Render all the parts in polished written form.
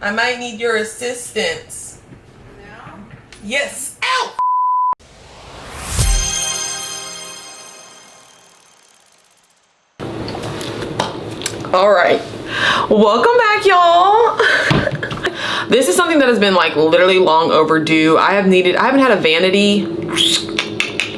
I might need your assistance. Now? Yes. Ow! All right. Welcome back, y'all. This is something that has been like literally long overdue. I haven't had a vanity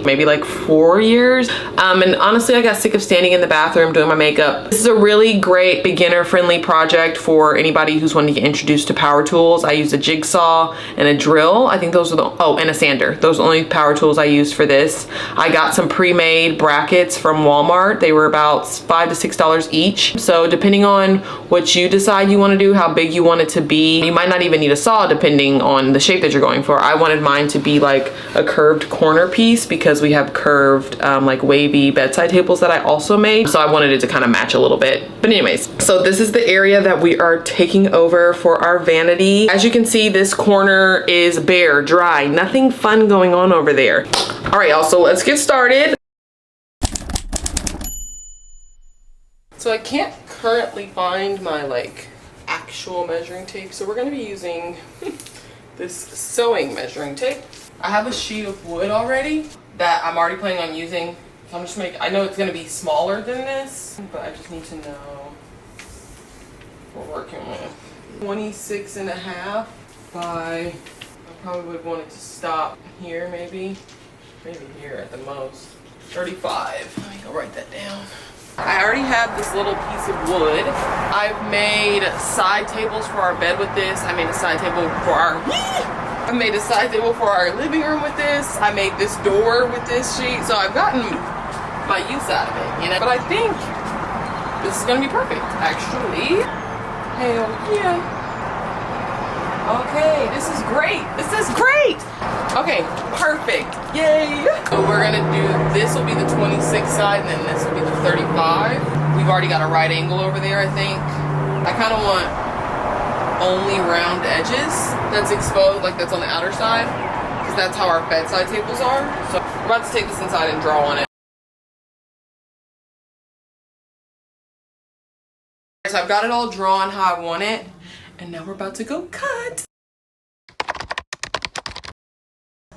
maybe like 4 years. And honestly, I got sick of standing in the bathroom doing my makeup. This is a really great beginner friendly project for anybody who's wanting to get introduced to power tools. I used a jigsaw and a drill. I think those are and a sander. Those are the only power tools I used for this. I got some pre-made brackets from Walmart. They were about $5 to $6 each. So depending on what you decide you want to do, how big you want it to be, you might not even need a saw depending on the shape that you're going for. I wanted mine to be like a curved corner piece because we have curved like wavy bedside tables that I also made, so I wanted it to kind of match a little bit. But anyways, so this is the area that we are taking over for our vanity. As you can see, this corner is bare, dry, nothing fun going on over there. All right, y'all, so let's get started. So I can't currently find my like actual measuring tape, so we're going to be using this sewing measuring tape. I have a sheet of wood already that I'm already planning on using. So I'm just I know it's gonna be smaller than this, but I just need to know what we're working with. 26.5 by, I probably would want it to stop here maybe here at the most. 35, let me go write that down. I already have this little piece of wood. I've made side tables for our bed with this. I made a side table for I made a side table for our living room with this. I made this door with this sheet. So I've gotten my use out of it, you know? But I think this is gonna be perfect, actually. Hell yeah. Okay, this is great. This is great. Okay, perfect. Yay. So we're gonna do, this will be the 26 side and then this will be the 35. We've already got a right angle over there, I think. I kind of want only round edges that's exposed, like that's on the outer side, because that's how our bedside tables are. So we're about to take this inside and draw on it. So I've got it all drawn how I want it, and now we're about to go cut.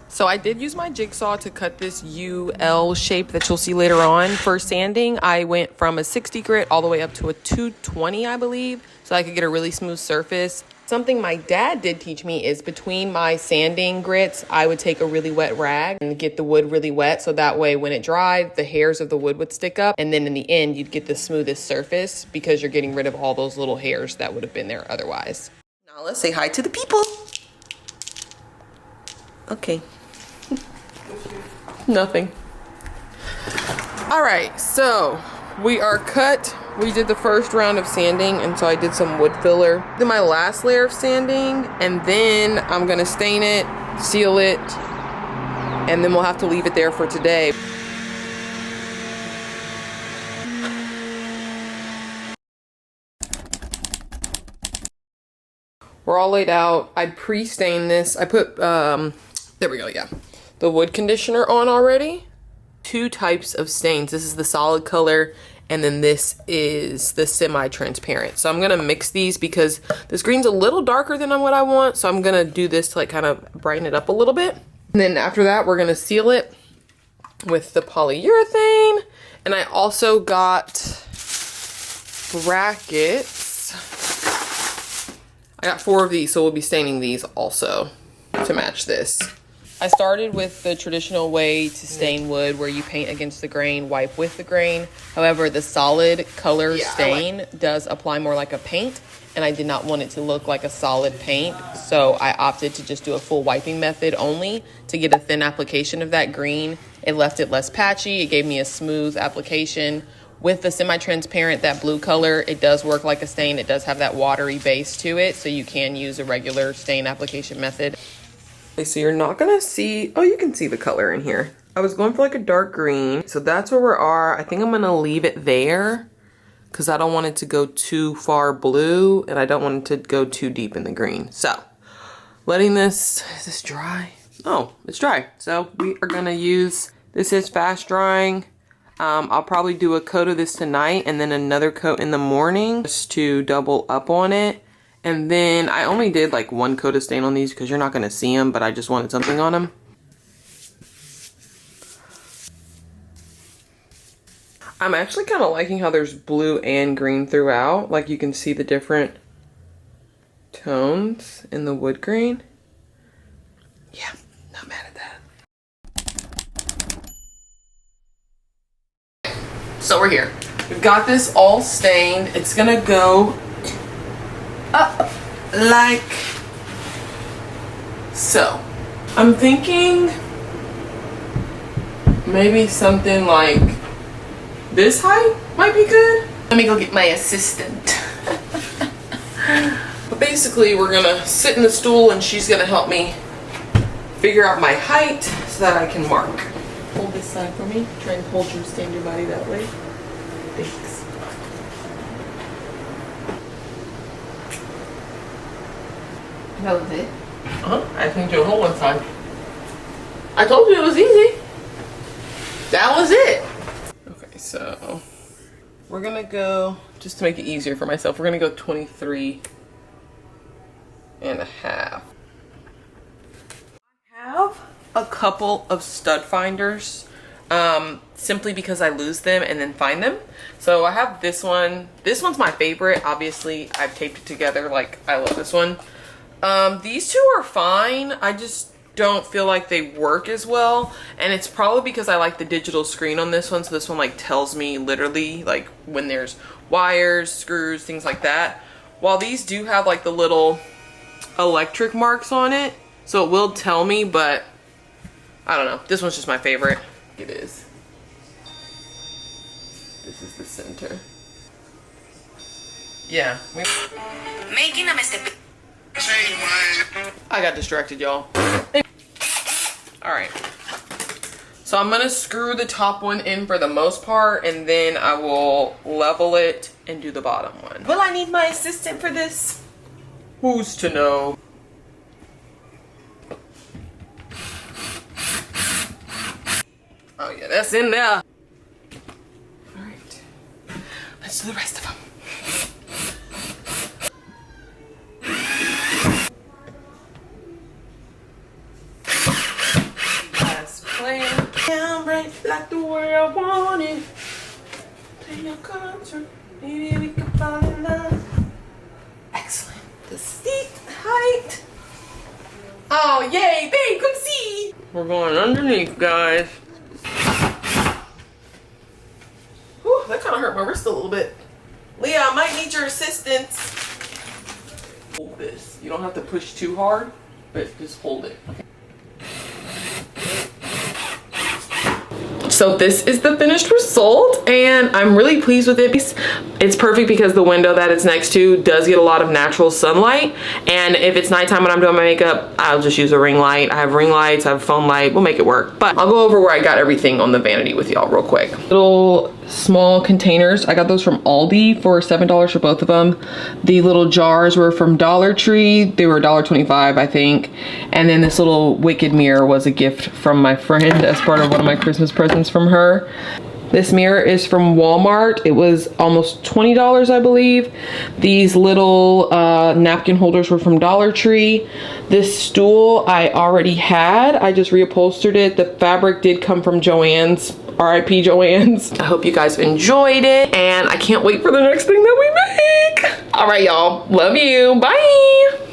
So I did use my jigsaw to cut this UL shape that you'll see later on. For sanding, I went from a 60 grit all the way up to a 220, I believe, so I could get a really smooth surface. Something my dad did teach me is between my sanding grits, I would take a really wet rag and get the wood really wet, so that way when it dried, the hairs of the wood would stick up, and then in the end, you'd get the smoothest surface because you're getting rid of all those little hairs that would have been there otherwise. Now let's say hi to the people. Okay. Nothing. All right, so we are cut. We did the first round of sanding, and so I did some wood filler. Then my last layer of sanding, and then I'm gonna stain it, seal it, and then we'll have to leave it there for today. We're all laid out. I pre-stained this. I put, there we go, yeah. The wood conditioner on already. 2 types of stains. This is the solid color, and then this is the semi-transparent. So I'm gonna mix these because this green's a little darker than what I want, so I'm gonna do this to like kind of brighten it up a little bit. And then after that, we're gonna seal it with the polyurethane. And I also got brackets. I got 4 of these, so we'll be staining these also to match this. I started with the traditional way to stain wood where you paint against the grain, wipe with the grain. However, the solid color stain does apply more like a paint, and I did not want it to look like a solid paint. So I opted to just do a full wiping method only to get a thin application of that green. It left it less patchy. It gave me a smooth application. With the semi-transparent, that blue color, it does work like a stain. It does have that watery base to it, so you can use a regular stain application method. So you're not gonna see, oh, you can see the color in here. I was going for like a dark green. So that's where we are. I think I'm gonna leave it there because I don't want it to go too far blue and I don't want it to go too deep in the green. So letting this, is this dry? Oh, it's dry. So we are gonna use, this is fast drying. I'll probably do a coat of this tonight and then another coat in the morning just to double up on it. And then I only did like one coat of stain on these because you're not going to see them, but I just wanted something on them. I'm actually kind of liking how there's blue and green throughout. Like you can see the different tones in the wood grain. Yeah, not mad at that. So we're here. We've got this all stained. It's gonna go up like so. I'm thinking maybe something like this height might be good. Let me go get my assistant. But basically we're gonna sit in the stool and she's gonna help me figure out my height so that I can mark. Hold this side for me. Try and hold your stand your body that way. Thanks. That was it? I just need you to hold one side. I told you it was easy. That was it. Okay, so we're gonna go, just to make it easier for myself, we're gonna go 23 and a half. I have a couple of stud finders, simply because I lose them and then find them. So I have this one. This one's my favorite. Obviously, I've taped it together. Like, I love this one. These two are fine. I just don't feel like they work as well. And it's probably because I like the digital screen on this one. So this one like tells me literally like when there's wires, screws, things like that. While these do have like the little electric marks on it. So it will tell me, but I don't know. This one's just my favorite. It is. This is the center. Yeah. Making a mistake. I got distracted, y'all. Alright. So I'm gonna screw the top one in for the most part, and then I will level it and do the bottom one. Will I need my assistant for this? Who's to know? Oh yeah, that's in there. Alright. Let's do the rest of them. Like the way I want it. Play your concert. Maybe we can fall in love. Excellent. The seat height. Oh, yay, babe, come see. We're going underneath, guys. Whew, that kind of hurt my wrist a little bit. Leah, I might need your assistance. Hold this. You don't have to push too hard, but just hold it. Okay. So this is the finished result and I'm really pleased with it. It's perfect because the window that it's next to does get a lot of natural sunlight, and if it's nighttime when I'm doing my makeup, I'll just use a ring light. I have ring lights, I have a phone light, we'll make it work. But I'll go over where I got everything on the vanity with y'all real quick. Little small containers, I got those from Aldi for $7 for both of them. The little jars were from Dollar Tree, they were $1.25 I think. And then this little wicked mirror was a gift from my friend as part of one of my Christmas presents from her. This mirror is from Walmart. It was almost $20, I believe. These little napkin holders were from Dollar Tree. This stool I already had. I just reupholstered it. The fabric did come from Joann's. RIP Joann's. I hope you guys enjoyed it, and I can't wait for the next thing that we make. All right, y'all. Love you. Bye.